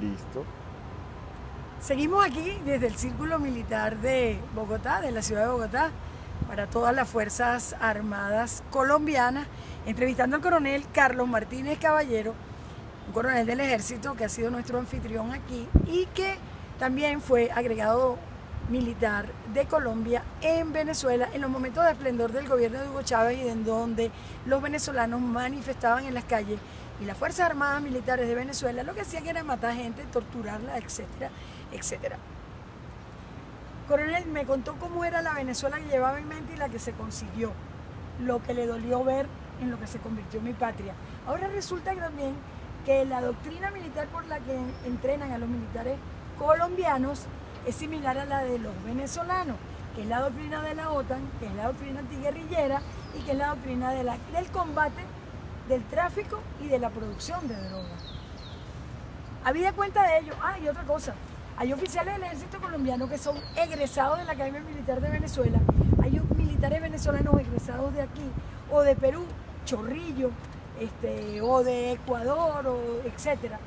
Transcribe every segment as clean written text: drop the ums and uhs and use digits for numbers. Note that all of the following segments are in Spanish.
Listo. Seguimos aquí desde el Círculo Militar de Bogotá, de la ciudad de Bogotá, para todas las Fuerzas Armadas colombianas, entrevistando al coronel Carlos Martínez Caballero, un coronel del Ejército que ha sido nuestro anfitrión aquí y que también fue agregado militar de Colombia en Venezuela en los momentos de esplendor del gobierno de Hugo Chávez y en donde los venezolanos manifestaban en las calles y las Fuerzas Armadas Militares de Venezuela lo que hacían era matar gente, torturarla, etcétera, etcétera. Coronel, me contó cómo era la Venezuela que llevaba en mente y la que se consiguió, lo que le dolió ver en lo que se convirtió en mi patria. Ahora resulta también que la doctrina militar por la que entrenan a los militares colombianos es similar a la de los venezolanos, que es la doctrina de la OTAN, que es la doctrina antiguerrillera y que es la doctrina del combate, del tráfico y de la producción de drogas. Habida cuenta de ello, y otra cosa, hay oficiales del ejército colombiano que son egresados de la Academia Militar de Venezuela, hay militares venezolanos egresados de aquí, o de Perú, Chorrillo, o de Ecuador, etcétera.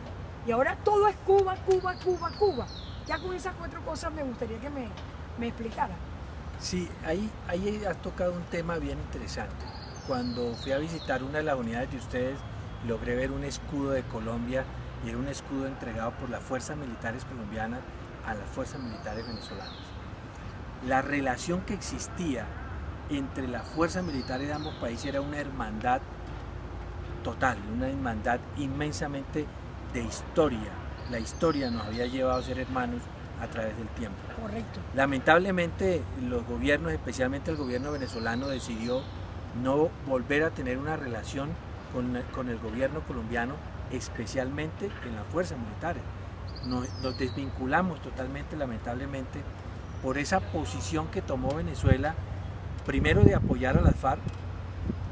Y ahora todo es Cuba, Cuba, Cuba, Cuba. Ya con esas 4 cosas me gustaría que me explicara. Sí, ahí has tocado un tema bien interesante. Cuando fui a visitar una de las unidades de ustedes, logré ver un escudo de Colombia y era un escudo entregado por las fuerzas militares colombianas a las fuerzas militares venezolanas. La relación que existía entre las fuerzas militares de ambos países era una hermandad total, una hermandad inmensamente de historia. La historia nos había llevado a ser hermanos a través del tiempo. Correcto. Lamentablemente los gobiernos, especialmente el gobierno venezolano, decidió no volver a tener una relación con el gobierno colombiano, especialmente en las fuerzas militares. Nos desvinculamos totalmente, lamentablemente, por esa posición que tomó Venezuela, primero de apoyar a las FARC,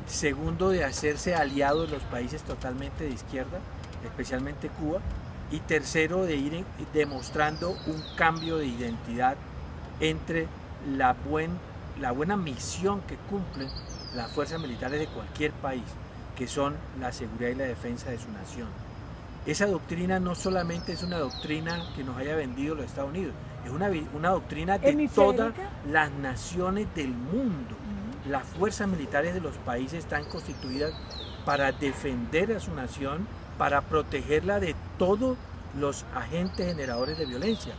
segundo de hacerse aliado de los países totalmente de izquierda, especialmente Cuba, y tercero de ir demostrando un cambio de identidad entre la buena misión que cumplen las fuerzas militares de cualquier país, que son la seguridad y la defensa de su nación. Esa doctrina no solamente es una doctrina que nos haya vendido los Estados Unidos, es una doctrina de todas las naciones del mundo. Las fuerzas militares de los países están constituidas para defender a su nación, para protegerla de todos los agentes generadores de violencia,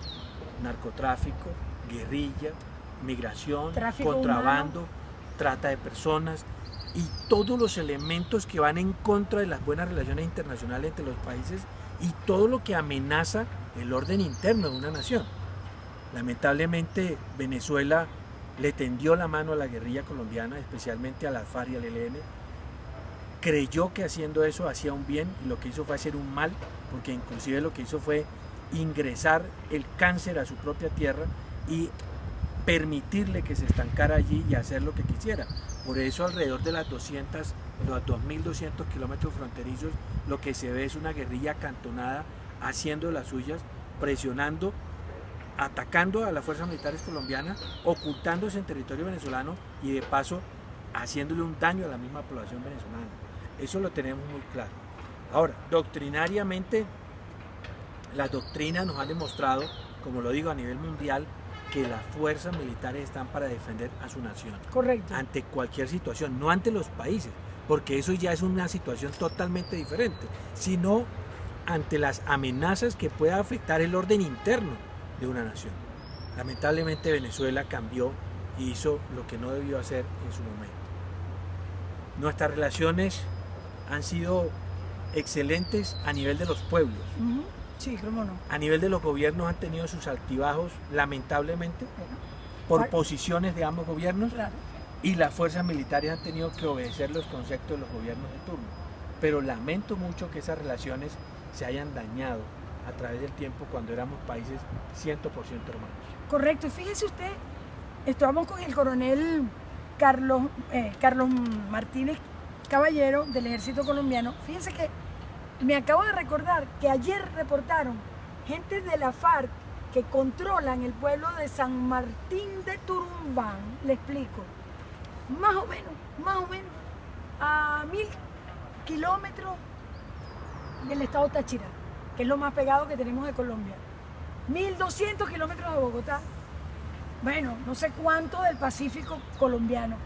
narcotráfico, guerrilla, migración, tráfico contrabando, humano, trata de personas y todos los elementos que van en contra de las buenas relaciones internacionales entre los países y todo lo que amenaza el orden interno de una nación. Lamentablemente Venezuela le tendió la mano a la guerrilla colombiana, especialmente a la FARC y al ELN, creyó que haciendo eso hacía un bien y lo que hizo fue hacer un mal, porque inclusive lo que hizo fue ingresar el cáncer a su propia tierra y permitirle que se estancara allí y hacer lo que quisiera. Por eso alrededor de los 2.200 kilómetros fronterizos lo que se ve es una guerrilla acantonada haciendo las suyas, presionando, atacando a las fuerzas militares colombianas, ocultándose en territorio venezolano y de paso haciéndole un daño a la misma población venezolana. Eso lo tenemos muy claro. Ahora, doctrinariamente, las doctrinas nos han demostrado, como lo digo a nivel mundial, que las fuerzas militares están para defender a su nación. Correcto. Ante cualquier situación, no ante los países, porque eso ya es una situación totalmente diferente, sino ante las amenazas que pueda afectar el orden interno de una nación. Lamentablemente Venezuela cambió y hizo lo que no debió hacer en su momento. Nuestras relaciones han sido excelentes a nivel de los pueblos. Sí, cómo no. A nivel de los gobiernos han tenido sus altibajos, lamentablemente, por posiciones de ambos gobiernos, Claro. y las fuerzas militares han tenido que obedecer los conceptos de los gobiernos de turno. Pero lamento mucho que esas relaciones se hayan dañado a través del tiempo cuando éramos países 100% hermanos. Correcto, y fíjese usted, estábamos con el coronel Carlos Martínez Caballero del Ejército Colombiano. Fíjense que me acabo de recordar que ayer reportaron gente de la FARC que controlan el pueblo de San Martín de Turumbán, le explico, más o menos, a 1000 kilómetros del estado Táchira, que es lo más pegado que tenemos de Colombia. 1.200 kilómetros de Bogotá. Bueno, no sé cuánto del Pacífico colombiano.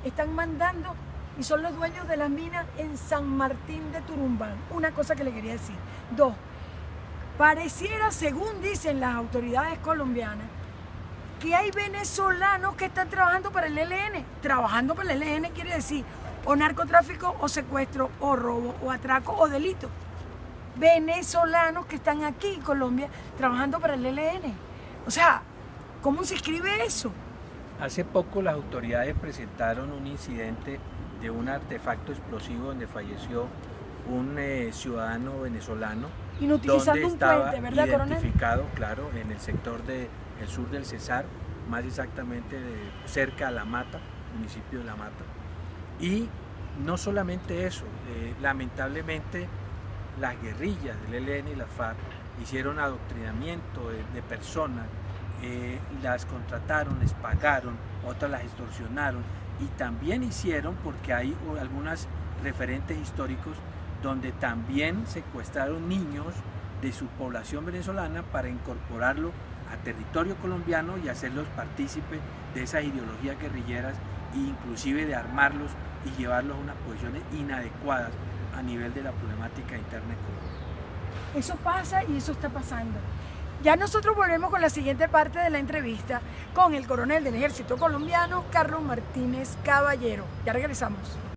Están mandando y son los dueños de las minas en San Martín de Turumbán. Una cosa que le quería decir. 2. Pareciera, según dicen las autoridades colombianas, que hay venezolanos que están trabajando para el ELN. Trabajando para el ELN quiere decir o narcotráfico, o secuestro, o robo, o atraco, o delito. Venezolanos que están aquí en Colombia trabajando para el ELN. O sea, ¿cómo se escribe eso? Hace poco las autoridades presentaron un incidente de un artefacto explosivo donde falleció un ciudadano venezolano. Inutilizando un puente, ¿verdad, identificado, claro, en el sector del sur del Cesar, más exactamente cerca a La Mata, municipio de La Mata. Y no solamente eso, lamentablemente las guerrillas del ELN y la FARC hicieron adoctrinamiento de personas, las contrataron, les pagaron, otras las extorsionaron y también hicieron, porque hay algunos referentes históricos donde también secuestraron niños de su población venezolana para incorporarlo a territorio colombiano y hacerlos partícipes de esas ideologías guerrilleras e inclusive de armarlos y llevarlos a unas posiciones inadecuadas a nivel de la problemática interna de Colombia. Eso pasa y eso está pasando. Ya nosotros volvemos con la siguiente parte de la entrevista con el coronel del Ejército Colombiano, Carlos Martínez Caballero. Ya regresamos.